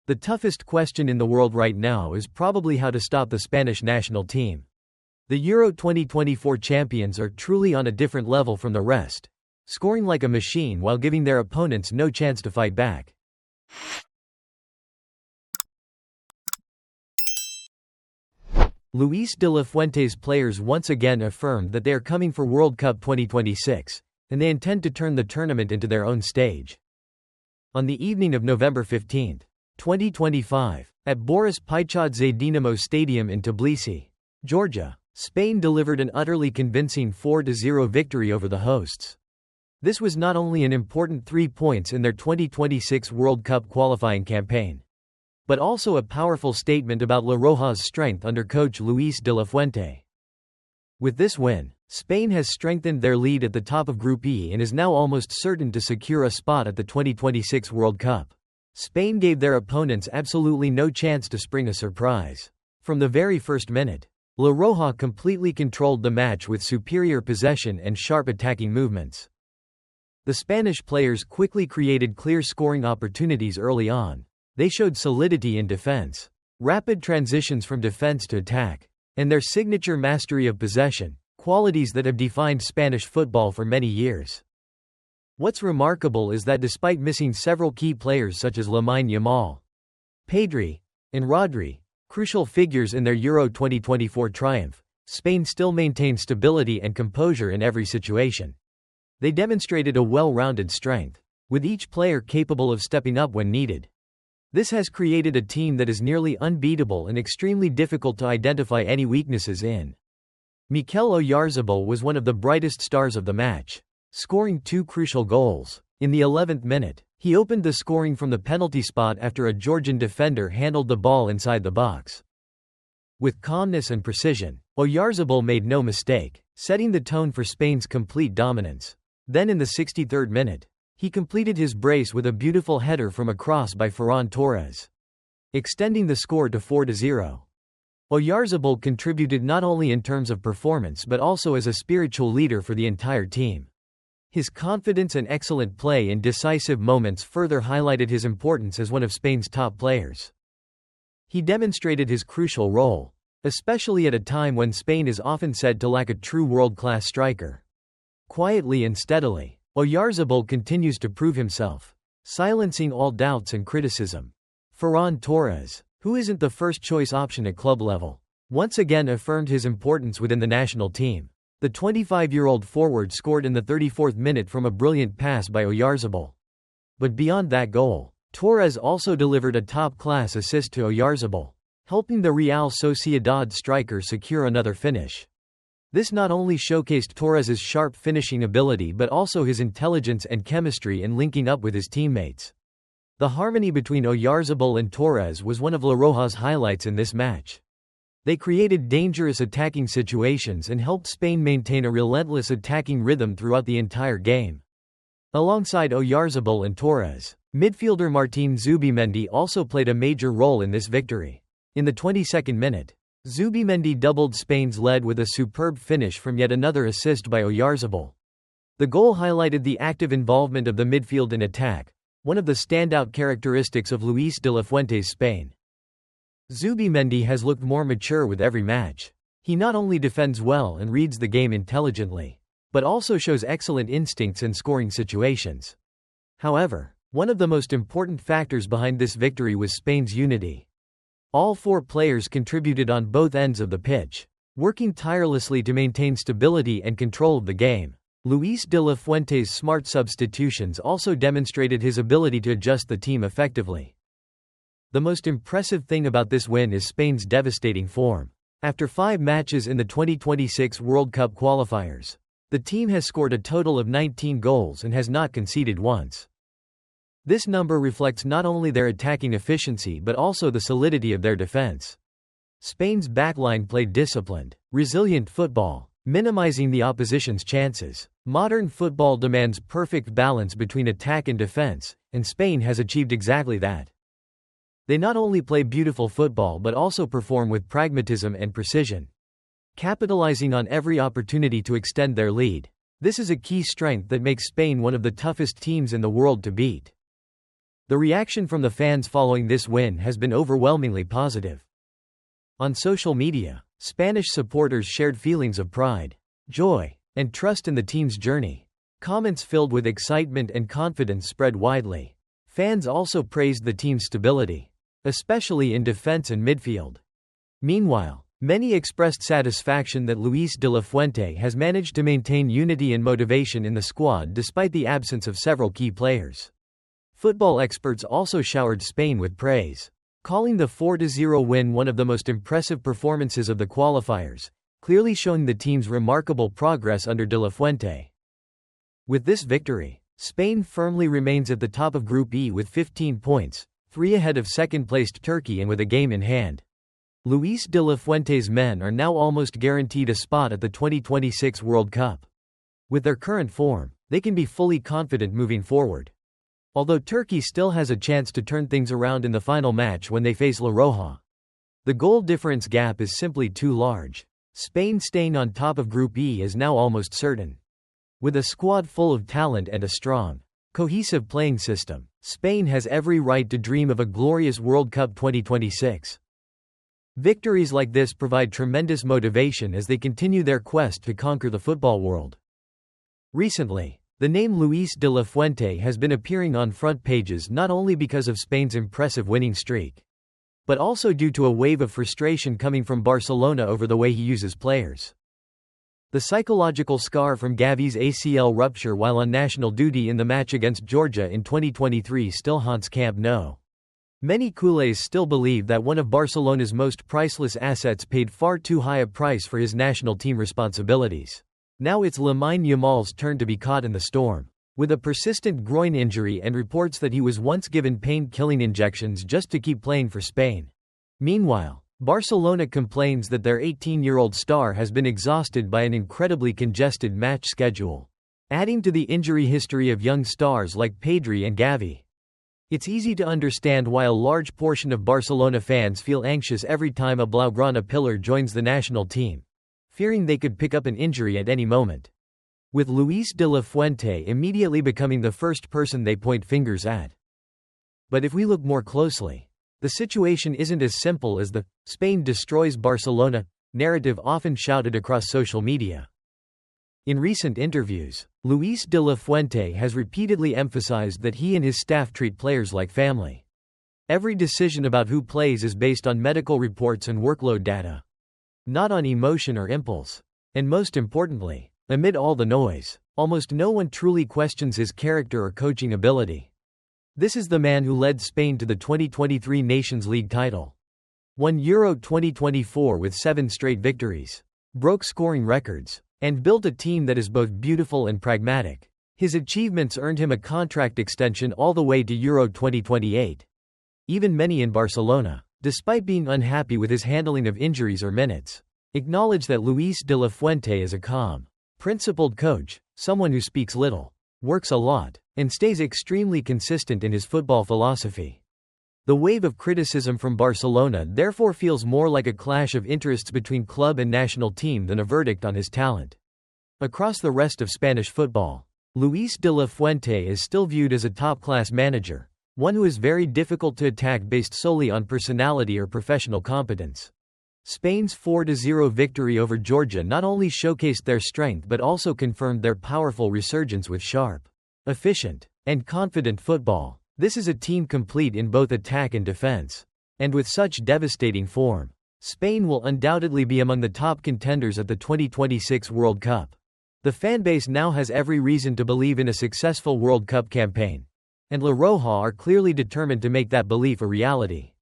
The toughest question in the world right now is probably how to stop the Spanish national team. The Euro 2024 champions are truly on a different level from the rest, scoring like a machine while giving their opponents no chance to fight back. Luis de la Fuente's players once again affirmed that they are coming for World Cup 2026, and they intend to turn the tournament into their own stage. On the evening of November 15, 2025, at Boris Paicadze Dinamo Stadium in Tbilisi, Georgia, Spain delivered an utterly convincing 4-0 victory over the hosts. This was not only an important 3 points in their 2026 World Cup qualifying campaign, but also a powerful statement about La Roja's strength under coach Luis de la Fuente. With this win, Spain has strengthened their lead at the top of Group E and is now almost certain to secure a spot at the 2026 World Cup. Spain gave their opponents absolutely no chance to spring a surprise. From the very first minute, La Roja completely controlled the match with superior possession and sharp attacking movements. The Spanish players quickly created clear scoring opportunities early on. They showed solidity in defense, rapid transitions from defense to attack, and their signature mastery of possession, qualities that have defined Spanish football for many years. What's remarkable is that despite missing several key players such as Lamine Yamal, Pedri, and Rodri, crucial figures in their Euro 2024 triumph, Spain still maintained stability and composure in every situation. They demonstrated a well-rounded strength, with each player capable of stepping up when needed. This has created a team that is nearly unbeatable and extremely difficult to identify any weaknesses in. Mikel Oyarzabal was one of the brightest stars of the match, scoring 2 crucial goals. In the 11th minute, he opened the scoring from the penalty spot after a Georgian defender handled the ball inside the box. With calmness and precision, Oyarzabal made no mistake, setting the tone for Spain's complete dominance. Then in the 63rd minute, he completed his brace with a beautiful header from a cross by Ferran Torres, extending the score to 4-0. Oyarzabal contributed not only in terms of performance but also as a spiritual leader for the entire team. His confidence and excellent play in decisive moments further highlighted his importance as one of Spain's top players. He demonstrated his crucial role, especially at a time when Spain is often said to lack a true world-class striker. Quietly and steadily, Oyarzabal continues to prove himself, silencing all doubts and criticism. Ferran Torres, who isn't the first-choice option at club level, once again affirmed his importance within the national team. The 25-year-old forward scored in the 34th minute from a brilliant pass by Oyarzabal. But beyond that goal, Torres also delivered a top-class assist to Oyarzabal, helping the Real Sociedad striker secure another finish. This not only showcased Torres's sharp finishing ability but also his intelligence and chemistry in linking up with his teammates. The harmony between Oyarzabal and Torres was one of La Roja's highlights in this match. They created dangerous attacking situations and helped Spain maintain a relentless attacking rhythm throughout the entire game. Alongside Oyarzabal and Torres, midfielder Martin Zubimendi also played a major role in this victory. In the 22nd minute, Zubimendi doubled Spain's lead with a superb finish from yet another assist by Oyarzabal. The goal highlighted the active involvement of the midfield in attack, one of the standout characteristics of Luis de la Fuente's Spain. Zubimendi has looked more mature with every match. He not only defends well and reads the game intelligently, but also shows excellent instincts in scoring situations. However, one of the most important factors behind this victory was Spain's unity. All 4 players contributed on both ends of the pitch, working tirelessly to maintain stability and control of the game. Luis de la Fuente's smart substitutions also demonstrated his ability to adjust the team effectively. The most impressive thing about this win is Spain's devastating form. After 5 matches in the 2026 World Cup qualifiers, the team has scored a total of 19 goals and has not conceded once. This number reflects not only their attacking efficiency but also the solidity of their defense. Spain's backline played disciplined, resilient football, minimizing the opposition's chances. Modern football demands perfect balance between attack and defense, and Spain has achieved exactly that. They not only play beautiful football but also perform with pragmatism and precision, capitalizing on every opportunity to extend their lead. This is a key strength that makes Spain one of the toughest teams in the world to beat. The reaction from the fans following this win has been overwhelmingly positive. On social media, Spanish supporters shared feelings of pride, joy, and trust in the team's journey. Comments filled with excitement and confidence spread widely. Fans also praised the team's stability, especially in defense and midfield. Meanwhile, many expressed satisfaction that Luis de la Fuente has managed to maintain unity and motivation in the squad despite the absence of several key players. Football experts also showered Spain with praise, calling the 4-0 win one of the most impressive performances of the qualifiers, clearly showing the team's remarkable progress under de la Fuente. With this victory, Spain firmly remains at the top of Group E with 15 points, 3 ahead of second-placed Turkey and with a game in hand. Luis de la Fuente's men are now almost guaranteed a spot at the 2026 World Cup. With their current form, they can be fully confident moving forward. Although Turkey still has a chance to turn things around in the final match when they face La Roja. The goal difference gap is simply too large. Spain staying on top of Group E is now almost certain. With a squad full of talent and a strong, cohesive playing system, Spain has every right to dream of a glorious World Cup 2026. Victories like this provide tremendous motivation as they continue their quest to conquer the football world. Recently, the name Luis de la Fuente has been appearing on front pages not only because of Spain's impressive winning streak, but also due to a wave of frustration coming from Barcelona over the way he uses players. The psychological scar from Gavi's ACL rupture while on national duty in the match against Georgia in 2023 still haunts Camp Nou. Many culés still believe that one of Barcelona's most priceless assets paid far too high a price for his national team responsibilities. Now it's Lamine Yamal's turn to be caught in the storm. With a persistent groin injury and reports that he was once given pain-killing injections just to keep playing for Spain. Meanwhile, Barcelona complains that their 18-year-old star has been exhausted by an incredibly congested match schedule, adding to the injury history of young stars like Pedri and Gavi. It's easy to understand why a large portion of Barcelona fans feel anxious every time a Blaugrana pillar joins the national team, fearing they could pick up an injury at any moment. With Luis de la Fuente immediately becoming the first person they point fingers at. But if we look more closely, the situation isn't as simple as the "Spain destroys Barcelona" narrative often shouted across social media. In recent interviews, Luis de la Fuente has repeatedly emphasized that he and his staff treat players like family. Every decision about who plays is based on medical reports and workload data, not on emotion or impulse. And most importantly, amid all the noise, almost no one truly questions his character or coaching ability. This is the man who led Spain to the 2023 Nations League title, won Euro 2024 with 7 straight victories, broke scoring records, and built a team that is both beautiful and pragmatic. His achievements earned him a contract extension all the way to Euro 2028. Even many in Barcelona, despite being unhappy with his handling of injuries or minutes, acknowledge that Luis de la Fuente is a calm, principled coach, someone who speaks little, works a lot, and stays extremely consistent in his football philosophy. The wave of criticism from Barcelona therefore feels more like a clash of interests between club and national team than a verdict on his talent. Across the rest of Spanish football, Luis de la Fuente is still viewed as a top-class manager, one who is very difficult to attack based solely on personality or professional competence. Spain's 4-0 victory over Georgia not only showcased their strength but also confirmed their powerful resurgence with sharp, efficient, and confident football. This is a team complete in both attack and defense. And with such devastating form, Spain will undoubtedly be among the top contenders at the 2026 World Cup. The fanbase now has every reason to believe in a successful World Cup campaign, and La Roja are clearly determined to make that belief a reality.